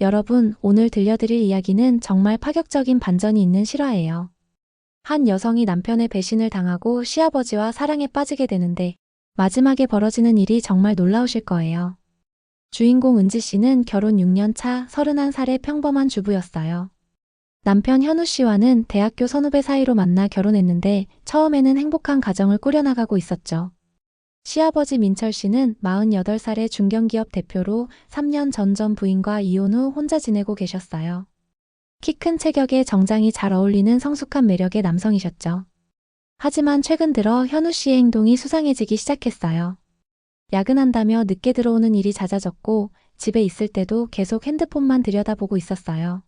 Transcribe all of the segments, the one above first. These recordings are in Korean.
여러분, 오늘 들려드릴 이야기는 정말 파격적인 반전이 있는 실화예요. 한 여성이 남편의 배신을 당하고 시아버지와 사랑에 빠지게 되는데 마지막에 벌어지는 일이 정말 놀라우실 거예요. 주인공 은지 씨는 결혼 6년 차 31살의 평범한 주부였어요. 남편 현우 씨와는 대학교 선후배 사이로 만나 결혼했는데 처음에는 행복한 가정을 꾸려나가고 있었죠. 시아버지 민철 씨는 48살의 중견기업 대표로 3년 전 부인과 이혼 후 혼자 지내고 계셨어요. 키 큰 체격에 정장이 잘 어울리는 성숙한 매력의 남성이셨죠. 하지만 최근 들어 현우 씨의 행동이 수상해지기 시작했어요. 야근한다며 늦게 들어오는 일이 잦아졌고 집에 있을 때도 계속 핸드폰만 들여다보고 있었어요.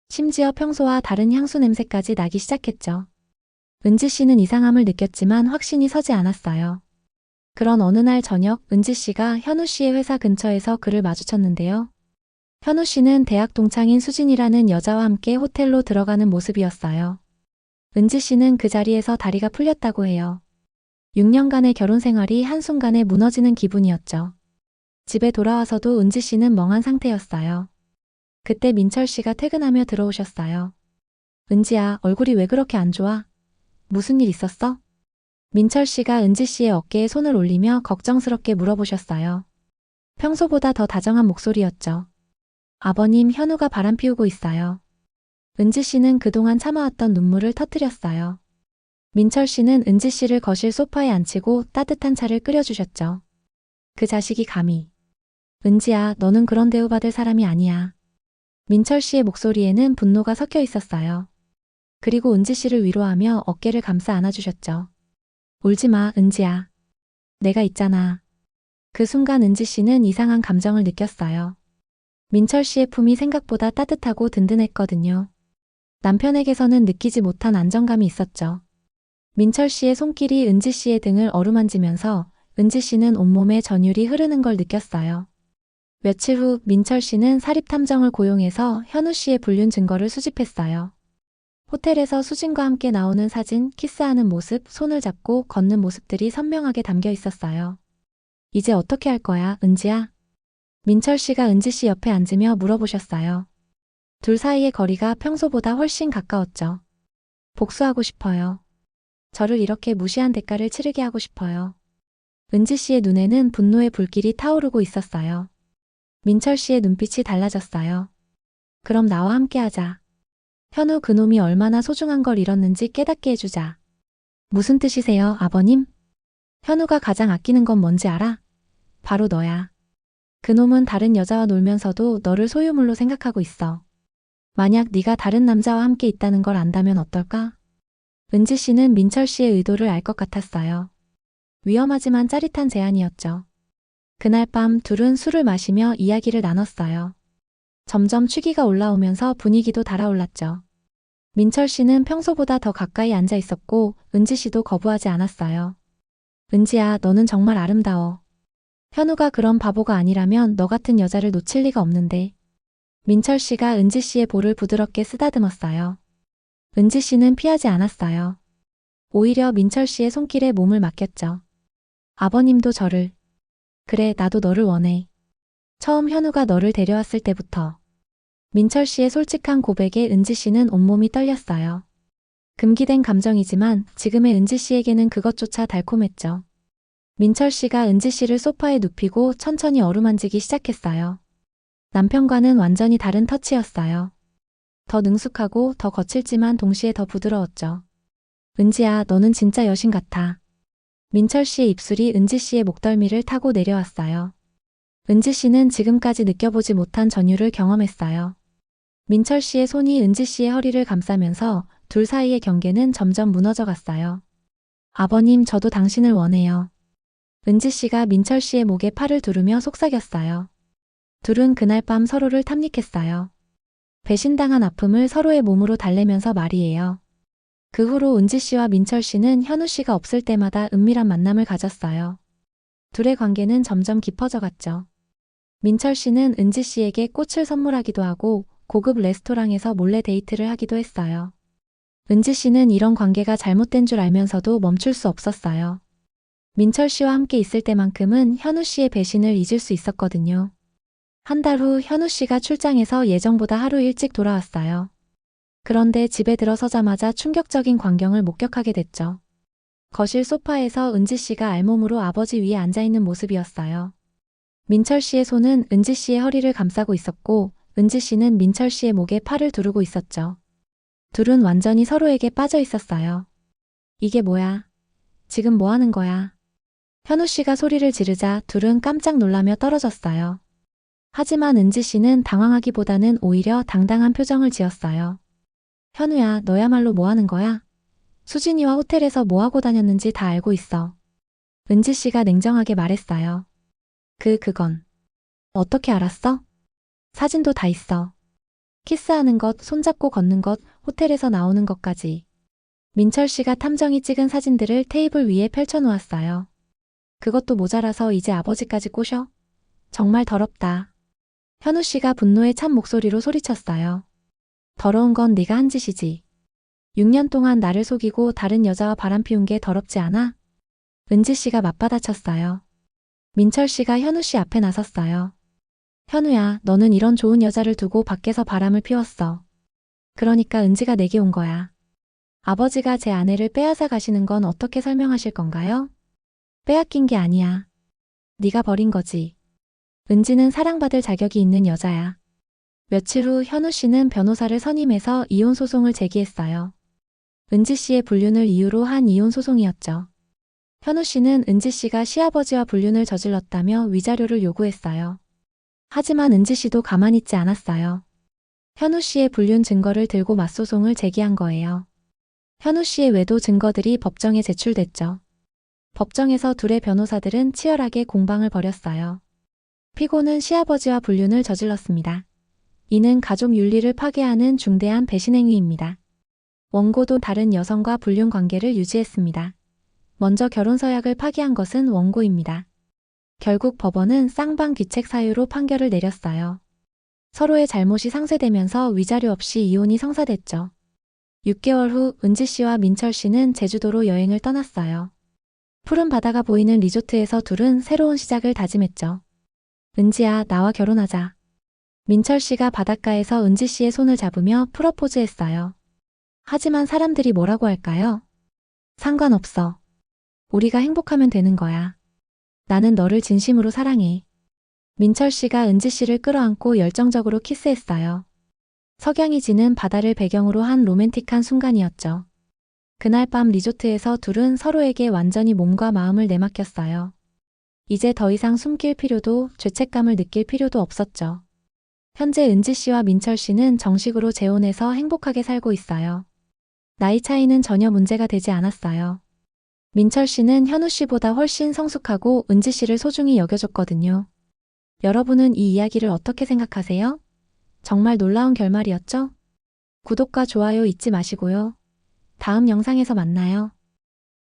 심지어 평소와 다른 향수 냄새까지 나기 시작했죠. 은지 씨는 이상함을 느꼈지만 확신이 서지 않았어요. 그런 어느 날 저녁 은지 씨가 현우 씨의 회사 근처에서 그를 마주쳤는데요. 현우 씨는 대학 동창인 수진이라는 여자와 함께 호텔로 들어가는 모습이었어요. 은지 씨는 그 자리에서 다리가 풀렸다고 해요. 6년간의 결혼 생활이 한순간에 무너지는 기분이었죠. 집에 돌아와서도 은지 씨는 멍한 상태였어요. 그때 민철 씨가 퇴근하며 들어오셨어요. 은지야, 얼굴이 왜 그렇게 안 좋아? 무슨 일 있었어? 민철 씨가 은지 씨의 어깨에 손을 올리며 걱정스럽게 물어보셨어요. 평소보다 더 다정한 목소리였죠. 아버님, 현우가 바람 피우고 있어요. 은지 씨는 그동안 참아왔던 눈물을 터뜨렸어요. 민철 씨는 은지 씨를 거실 소파에 앉히고 따뜻한 차를 끓여주셨죠. 그 자식이 감히. 은지야, 너는 그런 대우받을 사람이 아니야. 민철 씨의 목소리에는 분노가 섞여 있었어요. 그리고 은지 씨를 위로하며 어깨를 감싸 안아주셨죠. 울지 마, 은지야. 내가 있잖아. 그 순간 은지 씨는 이상한 감정을 느꼈어요. 민철 씨의 품이 생각보다 따뜻하고 든든했거든요. 남편에게서는 느끼지 못한 안정감이 있었죠. 민철 씨의 손길이 은지 씨의 등을 어루만지면서 은지 씨는 온몸에 전율이 흐르는 걸 느꼈어요. 며칠 후 민철 씨는 사립탐정을 고용해서 현우 씨의 불륜 증거를 수집했어요. 호텔에서 수진과 함께 나오는 사진, 키스하는 모습, 손을 잡고 걷는 모습들이 선명하게 담겨 있었어요. 이제 어떻게 할 거야, 은지야? 민철 씨가 은지 씨 옆에 앉으며 물어보셨어요. 둘 사이의 거리가 평소보다 훨씬 가까웠죠. 복수하고 싶어요. 저를 이렇게 무시한 대가를 치르게 하고 싶어요. 은지 씨의 눈에는 분노의 불길이 타오르고 있었어요. 민철 씨의 눈빛이 달라졌어요. 그럼 나와 함께 하자. 현우 그놈이 얼마나 소중한 걸 잃었는지 깨닫게 해주자. 무슨 뜻이세요, 아버님? 현우가 가장 아끼는 건 뭔지 알아? 바로 너야. 그놈은 다른 여자와 놀면서도 너를 소유물로 생각하고 있어. 만약 네가 다른 남자와 함께 있다는 걸 안다면 어떨까? 은지 씨는 민철 씨의 의도를 알 것 같았어요. 위험하지만 짜릿한 제안이었죠. 그날 밤 둘은 술을 마시며 이야기를 나눴어요. 점점 취기가 올라오면서 분위기도 달아올랐죠. 민철 씨는 평소보다 더 가까이 앉아 있었고 은지 씨도 거부하지 않았어요. 은지야, 너는 정말 아름다워. 현우가 그런 바보가 아니라면 너 같은 여자를 놓칠 리가 없는데. 민철 씨가 은지 씨의 볼을 부드럽게 쓰다듬었어요. 은지 씨는 피하지 않았어요. 오히려 민철 씨의 손길에 몸을 맡겼죠. 아버님도 저를. 그래, 나도 너를 원해. 처음 현우가 너를 데려왔을 때부터. 민철 씨의 솔직한 고백에 은지 씨는 온몸이 떨렸어요. 금기된 감정이지만 지금의 은지 씨에게는 그것조차 달콤했죠. 민철 씨가 은지 씨를 소파에 눕히고 천천히 어루만지기 시작했어요. 남편과는 완전히 다른 터치였어요. 더 능숙하고 더 거칠지만 동시에 더 부드러웠죠. 은지야, 너는 진짜 여신 같아. 민철 씨의 입술이 은지 씨의 목덜미를 타고 내려왔어요. 은지 씨는 지금까지 느껴보지 못한 전율을 경험했어요. 민철 씨의 손이 은지 씨의 허리를 감싸면서 둘 사이의 경계는 점점 무너져 갔어요. 아버님, 저도 당신을 원해요. 은지 씨가 민철 씨의 목에 팔을 두르며 속삭였어요. 둘은 그날 밤 서로를 탐닉했어요. 배신당한 아픔을 서로의 몸으로 달래면서 말이에요. 그 후로 은지 씨와 민철 씨는 현우 씨가 없을 때마다 은밀한 만남을 가졌어요. 둘의 관계는 점점 깊어져 갔죠. 민철 씨는 은지 씨에게 꽃을 선물하기도 하고 고급 레스토랑에서 몰래 데이트를 하기도 했어요. 은지 씨는 이런 관계가 잘못된 줄 알면서도 멈출 수 없었어요. 민철 씨와 함께 있을 때만큼은 현우 씨의 배신을 잊을 수 있었거든요. 한 달 후 현우 씨가 출장에서 예정보다 하루 일찍 돌아왔어요. 그런데 집에 들어서자마자 충격적인 광경을 목격하게 됐죠. 거실 소파에서 은지 씨가 알몸으로 아버지 위에 앉아있는 모습이었어요. 민철 씨의 손은 은지 씨의 허리를 감싸고 있었고 은지 씨는 민철 씨의 목에 팔을 두르고 있었죠. 둘은 완전히 서로에게 빠져 있었어요. 이게 뭐야? 지금 뭐 하는 거야? 현우 씨가 소리를 지르자 둘은 깜짝 놀라며 떨어졌어요. 하지만 은지 씨는 당황하기보다는 오히려 당당한 표정을 지었어요. 현우야, 너야말로 뭐 하는 거야? 수진이와 호텔에서 뭐 하고 다녔는지 다 알고 있어. 은지 씨가 냉정하게 말했어요. 그건. 어떻게 알았어? 사진도 다 있어. 키스하는 것, 손잡고 걷는 것, 호텔에서 나오는 것까지. 민철 씨가 탐정이 찍은 사진들을 테이블 위에 펼쳐놓았어요. 그것도 모자라서 이제 아버지까지 꼬셔? 정말 더럽다. 현우 씨가 분노에 찬 목소리로 소리쳤어요. 더러운 건 네가 한 짓이지. 6년 동안 나를 속이고 다른 여자와 바람피운 게 더럽지 않아? 은지 씨가 맞받아쳤어요. 민철 씨가 현우 씨 앞에 나섰어요. 현우야, 너는 이런 좋은 여자를 두고 밖에서 바람을 피웠어. 그러니까 은지가 내게 온 거야. 아버지가 제 아내를 빼앗아 가시는 건 어떻게 설명하실 건가요? 빼앗긴 게 아니야. 네가 버린 거지. 은지는 사랑받을 자격이 있는 여자야. 며칠 후 현우 씨는 변호사를 선임해서 이혼 소송을 제기했어요. 은지 씨의 불륜을 이유로 한 이혼 소송이었죠. 현우 씨는 은지 씨가 시아버지와 불륜을 저질렀다며 위자료를 요구했어요. 하지만 은지 씨도 가만히 있지 않았어요. 현우 씨의 불륜 증거를 들고 맞소송을 제기한 거예요. 현우 씨의 외도 증거들이 법정에 제출됐죠. 법정에서 둘의 변호사들은 치열하게 공방을 벌였어요. 피고는 시아버지와 불륜을 저질렀습니다. 이는 가족 윤리를 파괴하는 중대한 배신 행위입니다. 원고도 다른 여성과 불륜 관계를 유지했습니다. 먼저 결혼 서약을 파기한 것은 원고입니다. 결국 법원은 쌍방귀책 사유로 판결을 내렸어요. 서로의 잘못이 상쇄되면서 위자료 없이 이혼이 성사됐죠. 6개월 후 은지 씨와 민철 씨는 제주도로 여행을 떠났어요. 푸른 바다가 보이는 리조트에서 둘은 새로운 시작을 다짐했죠. 은지야, 나와 결혼하자. 민철 씨가 바닷가에서 은지 씨의 손을 잡으며 프러포즈했어요. 하지만 사람들이 뭐라고 할까요? 상관없어. 우리가 행복하면 되는 거야. 나는 너를 진심으로 사랑해. 민철 씨가 은지 씨를 끌어안고 열정적으로 키스했어요. 석양이 지는 바다를 배경으로 한 로맨틱한 순간이었죠. 그날 밤 리조트에서 둘은 서로에게 완전히 몸과 마음을 내맡겼어요. 이제 더 이상 숨길 필요도 죄책감을 느낄 필요도 없었죠. 현재 은지 씨와 민철 씨는 정식으로 재혼해서 행복하게 살고 있어요. 나이 차이는 전혀 문제가 되지 않았어요. 민철 씨는 현우 씨보다 훨씬 성숙하고 은지 씨를 소중히 여겨줬거든요. 여러분은 이 이야기를 어떻게 생각하세요? 정말 놀라운 결말이었죠? 구독과 좋아요 잊지 마시고요. 다음 영상에서 만나요.